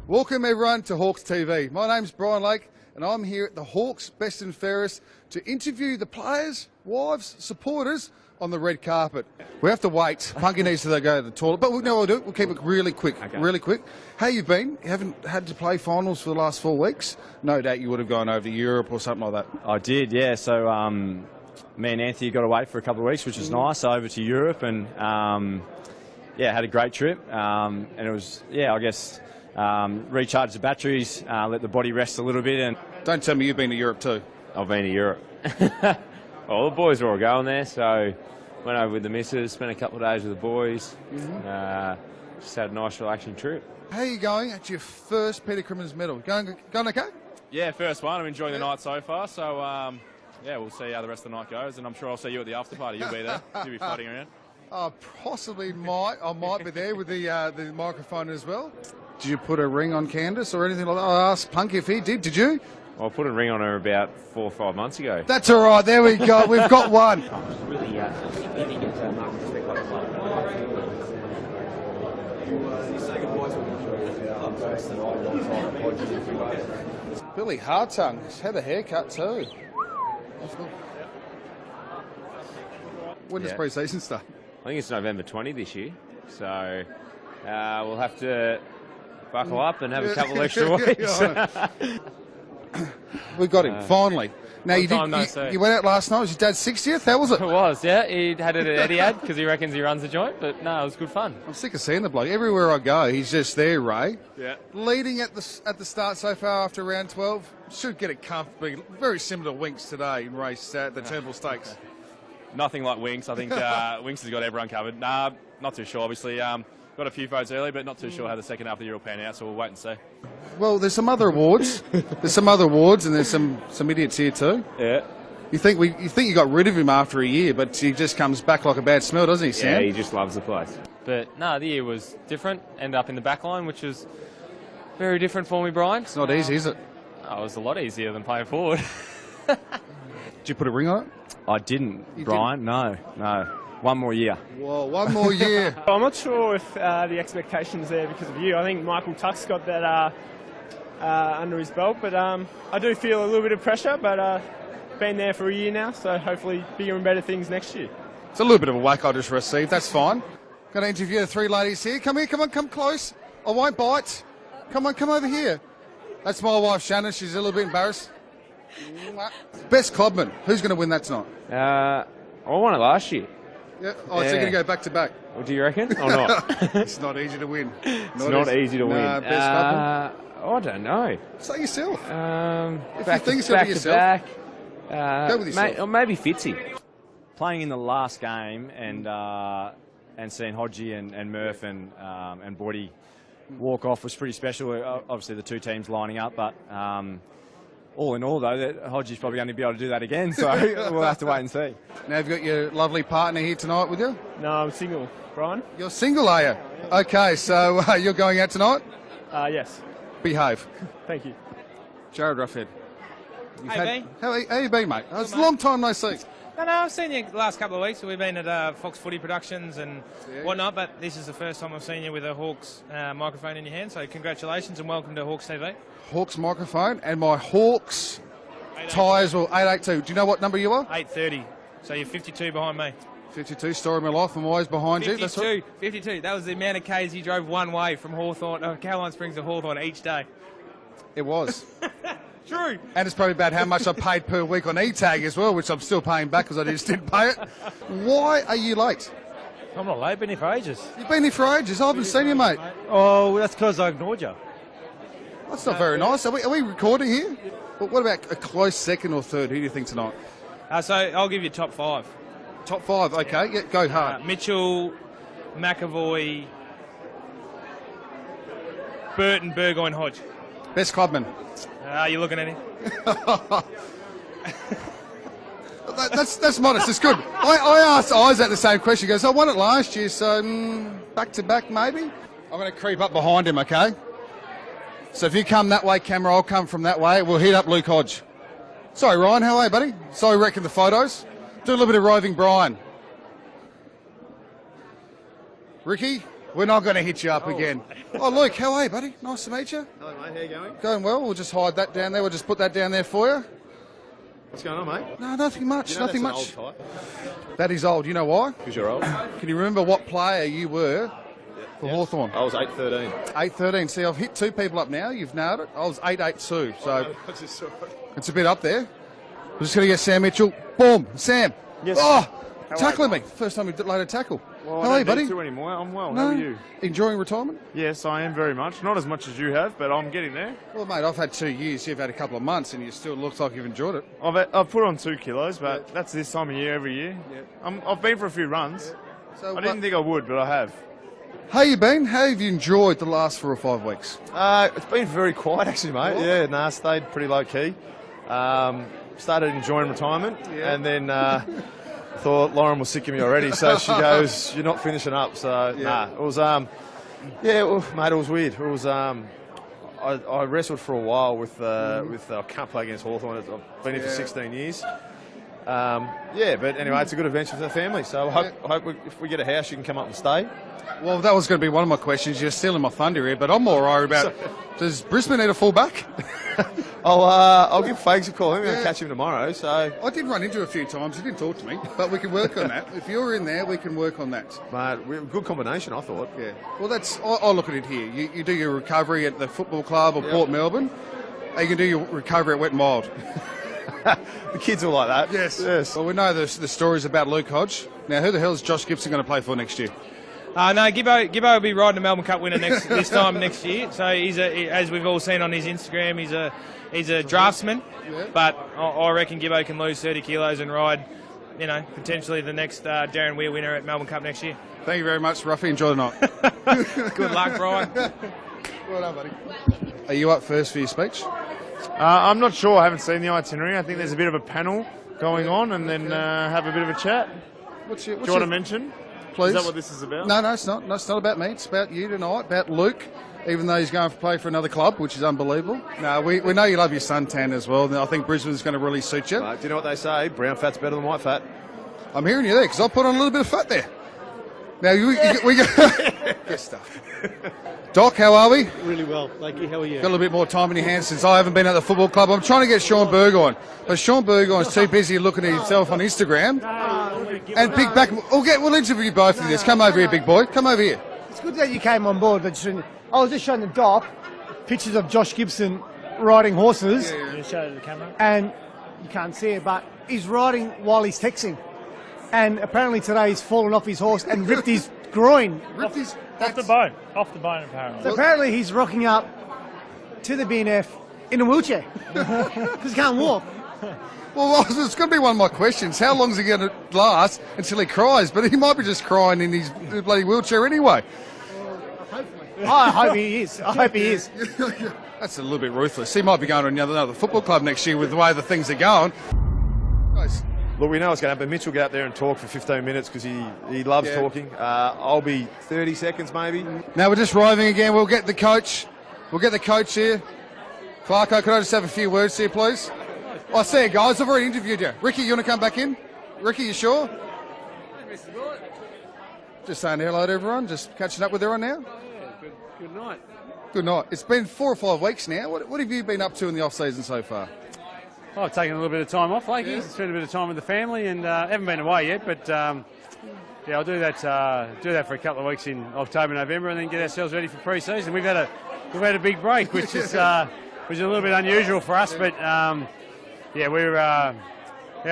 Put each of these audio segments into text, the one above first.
Welcome everyone to Hawks TV. My name's Brian Lake and I'm here at the Hawks Best and Fairest to interview the players, wives, supporters on the red carpet. We have to wait. Punky needs to go to the toilet, but we'll do it. We'll keep it really quick, really quick. How you been? You haven't had to play finals for the last 4 weeks? No doubt you would have gone over to Europe or something like that. I did, yeah. So me and Anthony got away for a couple of weeks, which was nice, over to Europe, and yeah, had a great trip. And it was, yeah, I guess, recharge the batteries, let the body rest a little bit. And don't tell me you've been to Europe too. I've been to Europe. Well, the boys were all going there, so went over with the missus, spent a couple of days with the boys. Just had a nice, relaxing trip. How are you going at your first Peter Crimmins medal? Going okay? Yeah, first one. I'm enjoying the night so far. So, yeah, we'll see how the rest of the night goes. And I'm sure I'll see you at the after party. You'll be there. You'll be floating around. Possibly might. I might be there with the microphone as well. Did you put a ring on Candace or anything like that? I asked Punk if he did. Did you? Well, I put a ring on her about 4 or 5 months ago. That's all right. There we go. We've got one. Billy Hawthorn has had a haircut too. When does pre-season start? I think it's November 20 this year. So we'll have to buckle up and have a couple extra weeks. We got him, finally. Now, you went out last night. Was your dad's 60th? How was it? It was, yeah. He had it at Etihad because he reckons he runs the joint, but no, it was good fun. I'm sick of seeing the bloke. Everywhere I go, he's just there, Ray. Yeah. Leading at the start so far after round 12. Should get it comfortably. Very similar to Winks today in race at the Turnbull Stakes. Nothing like Winks. I think Winks has got everyone covered. Nah, not too sure, obviously. Got a few votes early, but not too sure how the second half of the year will pan out, so we'll wait and see. Well, there's some other awards. There's some other awards, and there's some idiots here too. Yeah. You think you got rid of him after a year, but he just comes back like a bad smell, doesn't he, Sam? Yeah, he just loves the place. But no, the year was different. Ended up in the back line, which was very different for me, Brian. It's not easy, is it? Oh, it was a lot easier than playing forward. Did you put a ring on it? I didn't, Brian. No. One more year. Well, one more year. I'm not sure if the expectation's there because of you. I think Michael Tuck's got that under his belt, but I do feel a little bit of pressure, but been there for a year now, so hopefully bigger and better things next year. It's a little bit of a whack I just received. That's fine. Going to interview the 3 ladies here. Come here, come on, come close. I won't bite. Come on, come over here. That's my wife, Shannon. She's a little bit embarrassed. Best clubman. Who's going to win that tonight? I won it last year. Yeah. Oh, so you're going to go back to back. Well, do you reckon? Or not? It's not easy to win. It's not easy to win. Best clubman? I don't know. Say yourself. If you think it's going to be yourself, go with yourself. Or maybe Fitzy. Playing in the last game and seeing Hodgie and Murph and Bordy walk off was pretty special. Obviously, the two teams lining up, but all in all, though, Hodgie's probably going to be able to do that again, so we'll have to wait and see. Now, have you got your lovely partner here tonight with you? No, I'm single. Brian? You're single, are you? Okay, so you're going out tonight? Yes. Behave. Thank you. Jared Ruffhead. Hey, How you been, mate? It's a long time no see. No, I've seen you the last couple of weeks. We've been at Fox Footy Productions and whatnot, but this is the first time I've seen you with a Hawks microphone in your hand, so congratulations and welcome to Hawks TV. Hawks microphone, and my Hawks tyres were 882. Do you know what number you are? 830, so you're 52 behind me. 52, story of my life, I'm always behind 52, you. That's right. 52. That was the amount of Ks you drove one way from Hawthorn, Caroline Springs to Hawthorn each day. It was. True. And it's probably about how much I paid per week on E-Tag as well, which I'm still paying back because I just didn't pay it. Why are you late? I'm not late, been here for ages. You've been here for ages. I haven't seen you, mate. Oh, that's because I ignored you. That's not very nice. Are we recording here? Well, what about a close second or third? Who do you think tonight? So I'll give you top 5. Top 5, okay. Yeah, go hard. Mitchell, McAvoy, Burton, Burgoyne, Hodge. Best clubman. Are you looking at him? That's modest. It's good. I asked Isaac the same question. He goes, I won it last year, so back to back maybe. I'm going to creep up behind him, okay? So if you come that way, camera, I'll come from that way. We'll hit up Luke Hodge. Sorry, Ryan. How are you, buddy? Sorry, wrecking the photos. Do a little bit of roving Brian. Ricky, We're not going to hit you up again. Oh, Luke, how are you, buddy? Nice to meet you. Hello, mate. How you going? Going well. We'll just hide that down there. We'll just put that down there for you. What's going on, mate? No, nothing much. You know Nothing that's much. An old type. That is old. You know why? Because you're old. Can you remember what player you were for Hawthorn? I was 8'13". 8'13". See, I've hit 2 people up now. You've nailed it. I was 8'82", so I just saw it. it's a bit up there. We're just going to get Sam Mitchell. Boom. Sam. Yes. Oh, How tackling are me. First time we laid a tackle. Well, How I are you, don't buddy? need to anymore. I'm well. No? How are you? Enjoying retirement? Yes, I am very much. Not as much as you have, but I'm getting there. Well, mate, I've had 2 years. You've had a couple of months, and you still looks like you've enjoyed it. I've put on 2 kilos, but that's this time of year every year. I've been for a few runs. So, I didn't think I would, but I have. how you been? How have you enjoyed the last 4 or 5 weeks? It's been very quiet, actually, mate. Oh. Yeah, nah, stayed pretty low key. Started enjoying retirement, and then thought Lauren was sick of me already, so she goes, "You're not finishing up." So nah, it was mate, it was weird. It was I wrestled for a while with I can't play against Hawthorn. I've been here for 16 years. But anyway, it's a good adventure for the family. So I hope if we get a house, you can come up and stay. Well, that was going to be one of my questions. You're stealing my thunder here, but I'm more worried about, does Brisbane need a fullback? I'll give Fags a call. I'm going to catch him tomorrow. So I did run into a few times. He didn't talk to me, but we can work on that. If you're in there, we can work on that. mate, we have a good combination, I thought. Yeah. Well, I look at it here. You do your recovery at the football club or Port Melbourne, and you can do your recovery at Wet and Wild. The kids are like that. Yes. Well, we know the stories about Luke Hodge. Now, who the hell is Josh Gibson going to play for next year? No, Gibbo will be riding the Melbourne Cup winner this time next year. So as we've all seen on his Instagram, he's a draftsman. Yeah. But I reckon Gibbo can lose 30 kilos and ride, potentially the next Darren Weir winner at Melbourne Cup next year. Thank you very much, Ruffy. Enjoy the night. Good luck, Brian. Well done, buddy. Are you up first for your speech? I'm not sure. I haven't seen the itinerary. I think there's a bit of a panel going on, and then have a bit of a chat. Do you want to mention? Please. Is that what this is about? No, it's not. No, it's not about me. It's about you tonight, about Luke, even though he's going to play for another club, which is unbelievable. No, we know you love your suntan as well, and I think Brisbane's going to really suit you. Do you know what they say? Brown fat's better than white fat. I'm hearing you there, because I'll put on a little bit of fat there. Now, we got good stuff. Doc, how are we? Really well. Thank you. How are you? Got a little bit more time in your hands since I haven't been at the football club. I'm trying to get Sean Burgoyne, but Sean Burgoyne's too busy looking at himself on Instagram. And pick back. We'll interview both of you. Come over here, big boy. Come over here. It's good that you came on board, but I was just showing the doc pictures of Josh Gibson riding horses. You show it to the camera. And you can't see it, but he's riding while he's texting. And apparently today he's fallen off his horse and ripped his groin. Ripped his Off the bone, apparently. So apparently he's rocking up to the BNF in a wheelchair because he can't walk. Well, it's going to be one of my questions. How long is he going to last until he cries? But he might be just crying in his bloody wheelchair anyway. I hope he is. I hope he is. That's a little bit ruthless. He might be going to another football club next year with the way the things are going. Guys, Look, we know what's going to happen. Mitch will get out there and talk for 15 minutes because he loves talking. I'll be 30 seconds maybe. now we're just arriving again. We'll get the coach. We'll get the coach here. Clarko, could I just have a few words here, please? I see you guys. I've already interviewed you. Ricky, you want to come back in? Ricky, you sure? Just saying hello to everyone. Just catching up with everyone now. Good night. Good night. It's been 4 or 5 weeks now. What have you been up to in the off-season so far? Well, I've taken a little bit of time off, Lakey. Spent a bit of time with the family, and haven't been away yet. But I'll do that for a couple of weeks in October, November, and then get ourselves ready for pre-season. We've had a big break, which is a little bit unusual for us. But our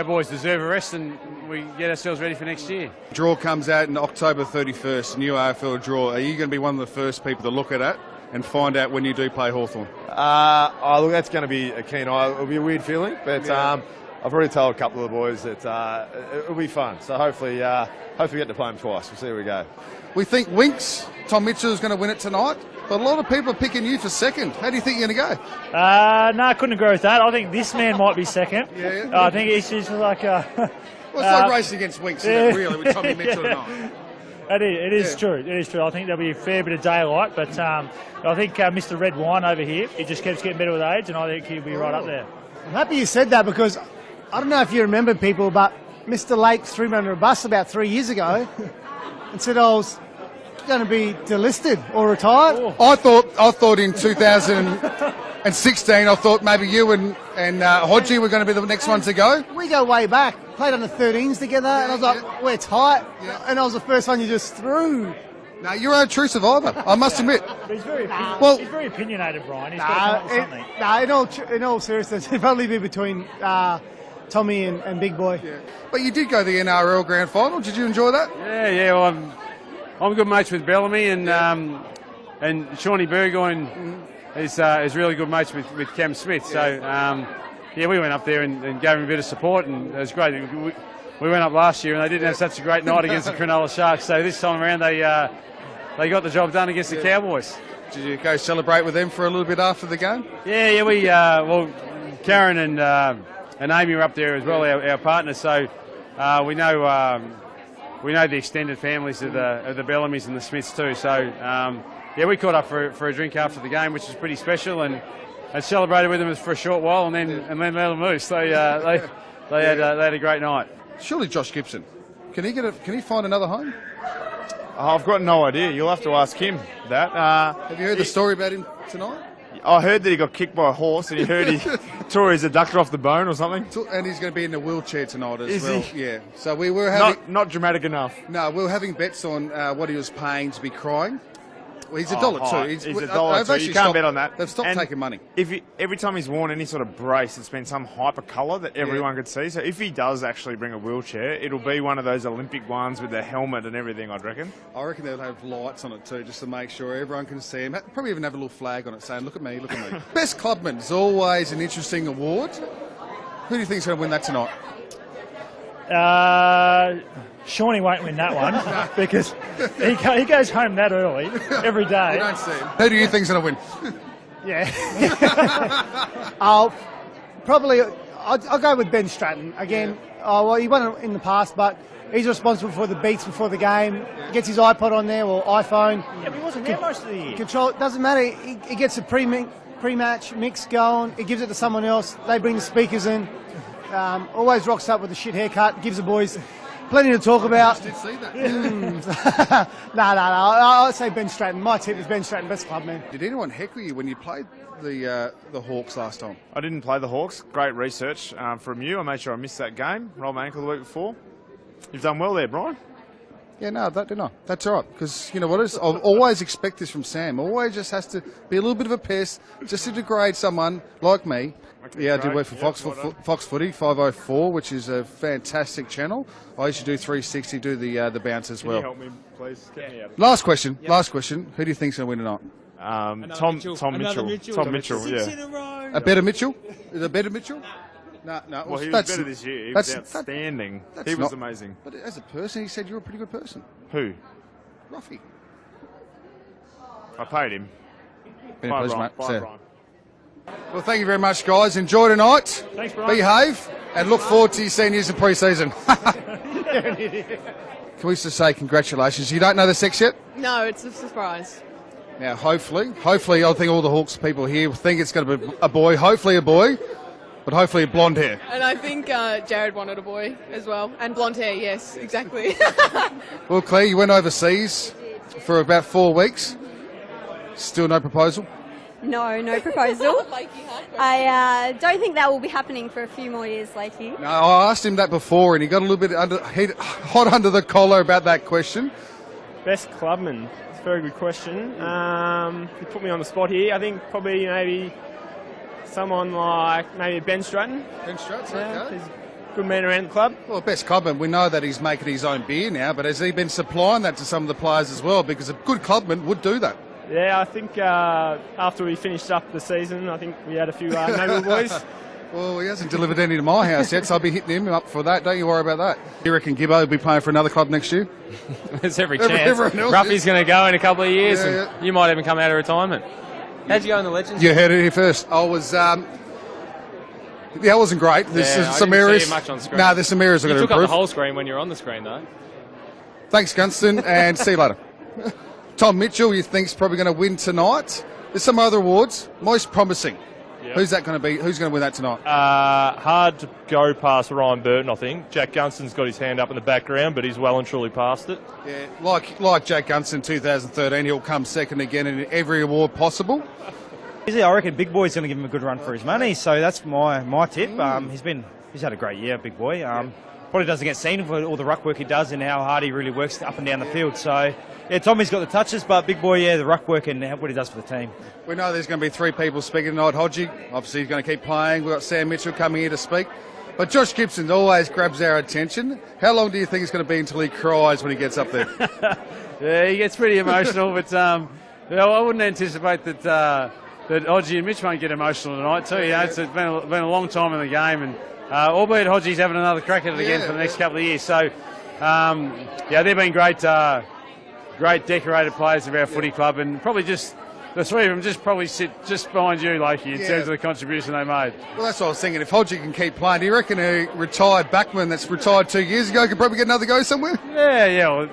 boys deserve a rest, and we get ourselves ready for next year. Draw comes out in October 31st. New AFL draw. Are you going to be one of the first people to look at it and find out when you do play Hawthorn? Look, that's going to be a keen eye. It'll be a weird feeling, but I've already told a couple of the boys that it'll be fun. So hopefully we get to play them twice. We'll see where we go. We think Winks, Tom Mitchell, is going to win it tonight, but a lot of people are picking you for second. How do you think you're going to go? No, I couldn't agree with that. I think this man might be second. I think he's just like Well, it's like racing against Winks, isn't it, really, with Tommy Mitchell tonight? It is true. It is true. I think there'll be a fair bit of daylight, but I think Mr. Red Wine over here, he just keeps getting better with age, and I think he'll be right up there. I'm happy you said that because I don't know if you remember, people, but Mr. Lake threw me under a bus about 3 years ago and said I was going to be delisted or retired. I thought in 2016, I thought maybe you and Hodgie were going to be the next one to go. We go way back. Played under 13s together, and I was like, we're tight. And I was the first one you just threw. No, you're a true survivor, I must admit. But he's very, he's very opinionated, Brian. He's got to come up with something. In all seriousness, it'd probably be between Tommy and Big Boy. Yeah. But you did go to the NRL Grand Final. Did you enjoy that? Yeah. Well, I'm good mates with Bellamy and Shawnee Burgoyne is really good mates with Cam Smith. So we went up there and gave him a bit of support, and it was great. We went up last year and they didn't have such a great night against the Cronulla Sharks. So this time around they got the job done against the Cowboys. Did you go celebrate with them for a little bit after the game? Yeah. We Karen and Amy were up there as well, our partners. So we know the extended families of the Bellamys and the Smiths too. So we caught up for a drink after the game, which was pretty special, and celebrated with them for a short while, and then let them loose. They had a great night. Surely Josh Gibson, can he find another home? I've got no idea. You'll have to ask him that. Have you heard the story about him tonight? I heard that he got kicked by a horse, and he heard he tore his adductor off the bone or something. And he's going to be in a wheelchair tonight as well. Is he? Yeah. So we were having not dramatic enough. No, we were having bets on what he was paying to be crying. Well, he's $1 too. He's $1 too. You can't bet on that. They've stopped taking money. Every time he's worn any sort of brace, it's been some hyper colour that everyone could see. So if he does actually bring a wheelchair, it'll be one of those Olympic ones with the helmet and everything, I'd reckon. I reckon they'll have lights on it too, just to make sure everyone can see him. Probably even have a little flag on it saying, look at me, look at me. Best Clubman is always an interesting award. Who do you think's going to win that tonight? Shawnee won't win that one because he goes home that early every day. You don't see him. Who do you think's going to win? Yeah. I'll go with Ben Stratton again. He won it in the past, but he's responsible for the beats before the game. Gets his iPod on there or iPhone. Yeah, but he wasn't there most of the year. Control. It doesn't matter. He gets a pre-match mix going. He gives it to someone else. They bring the speakers in. Always rocks up with a shit haircut. Gives the boys plenty to talk about. I just did see that. No. I'd say Ben Stratton. My tip is Ben Stratton, best club man. Did anyone heckle you when you played the Hawks last time? I didn't play the Hawks. Great research from you. I made sure I missed that game. Rolled my ankle the week before. You've done well there, Brian. Yeah, no, that didn't I. That's all right. Because you know what it is? I always expect this from Sam. Always just has to be a little bit of a pest just to degrade someone like me. Yeah, I do work for Fox Footy 504, which is a fantastic channel. I used to do 360, do the bounce as well. Can you help me, please? Last question. Yep. Last question. Who do you think's going to win tonight? Tom Mitchell. Tom Mitchell. Yeah. A better Mitchell? Is it a better Mitchell? No. Well, he was better this year. He was outstanding. He was amazing. But as a person, he said you're a pretty good person. Who? Ruffy. I paid him. Been a pleasure, mate. Bye, Brian. Well, thank you very much, guys. Enjoy tonight. Thanks, Brian. Behave, and look forward to your seniors in pre-season. Can we just say congratulations? You don't know the sex yet? No, it's a surprise. Now, hopefully, I think all the Hawks people here think it's going to be a boy. Hopefully a boy, but hopefully blonde hair. And I think Jared wanted a boy as well. And blonde hair, yes, exactly. Well, Claire, you went overseas for about 4 weeks. Still no proposal? No proposal. I don't think that will be happening for a few more years, Lakey. No, I asked him that before, and he got a little bit hot under the collar about that question. Best clubman. It's a very good question. You put me on the spot here. I think probably maybe someone like maybe Ben Stratton. Ben Stratton, okay. He's a good man around the club. Well, best clubman. We know that he's making his own beer now, but has he been supplying that to some of the players as well? Because a good clubman would do that. Yeah, I think after we finished up the season, I think we had a few notable boys. Well, he hasn't delivered any to my house yet, so I'll be hitting him up for that. Don't you worry about that. You reckon Gibbo will be playing for another club next year? There's every chance. Ruffy's going to go in a couple of years, and you might even come out of retirement. How'd you go in the Legends? You heard it here first. I was... it wasn't great. There's some areas. See you much on screen. No, there's some areas I've got to improve. You took up the whole screen when you're on the screen, though. Thanks, Gunston, and see you later. Tom Mitchell, you think's probably going to win tonight. There's some other awards. Most promising. Yep. Who's that going to be? Who's going to win that tonight? Hard to go past Ryan Burton, I think. Jack Gunston's got his hand up in the background, but he's well and truly past it. Yeah, like Jack Gunston 2013, he'll come second again in every award possible. I reckon Big Boy's going to give him a good run for his money, so that's my tip. He's had a great year, Big Boy. Probably doesn't get seen for all the ruck work he does and how hard he really works up and down the field. So, yeah, Tommy's got the touches, but Big Boy, the ruck work and what he does for the team. We know there's going to be 3 people speaking tonight. Hodgie, obviously, he's going to keep playing. We've got Sam Mitchell coming here to speak. But Josh Gibson always grabs our attention. How long do you think it's going to be until he cries when he gets up there? Yeah, he gets pretty emotional, but I wouldn't anticipate that that Hodgie and Mitch won't get emotional tonight too. It's been a long time in the game, and albeit Hodgie's having another crack at it again for the next couple of years. So, they've been great decorated players of our footy club, and probably just the 3 of them just probably sit just behind you, Lakey, in terms of the contribution they made. Well, that's what I was thinking. If Hodgie can keep playing, do you reckon a retired backman that's retired 2 years ago could probably get another go somewhere? Yeah. Well,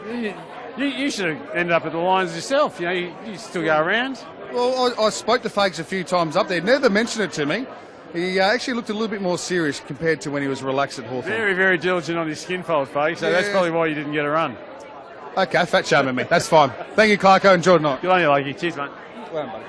you should have ended up at the Lions yourself. You still go around. Well, I spoke to Fakes a few times up there. Never mentioned it to me. He actually looked a little bit more serious compared to when he was relaxed at Hawthorn. Very, very diligent on his skin fold, Fakes. So that's probably why you didn't get a run. Okay, fat shaming me. That's fine. Thank you, Clarko. Enjoy the night. Good on you, Lakey. Cheers, mate. Well done, buddy.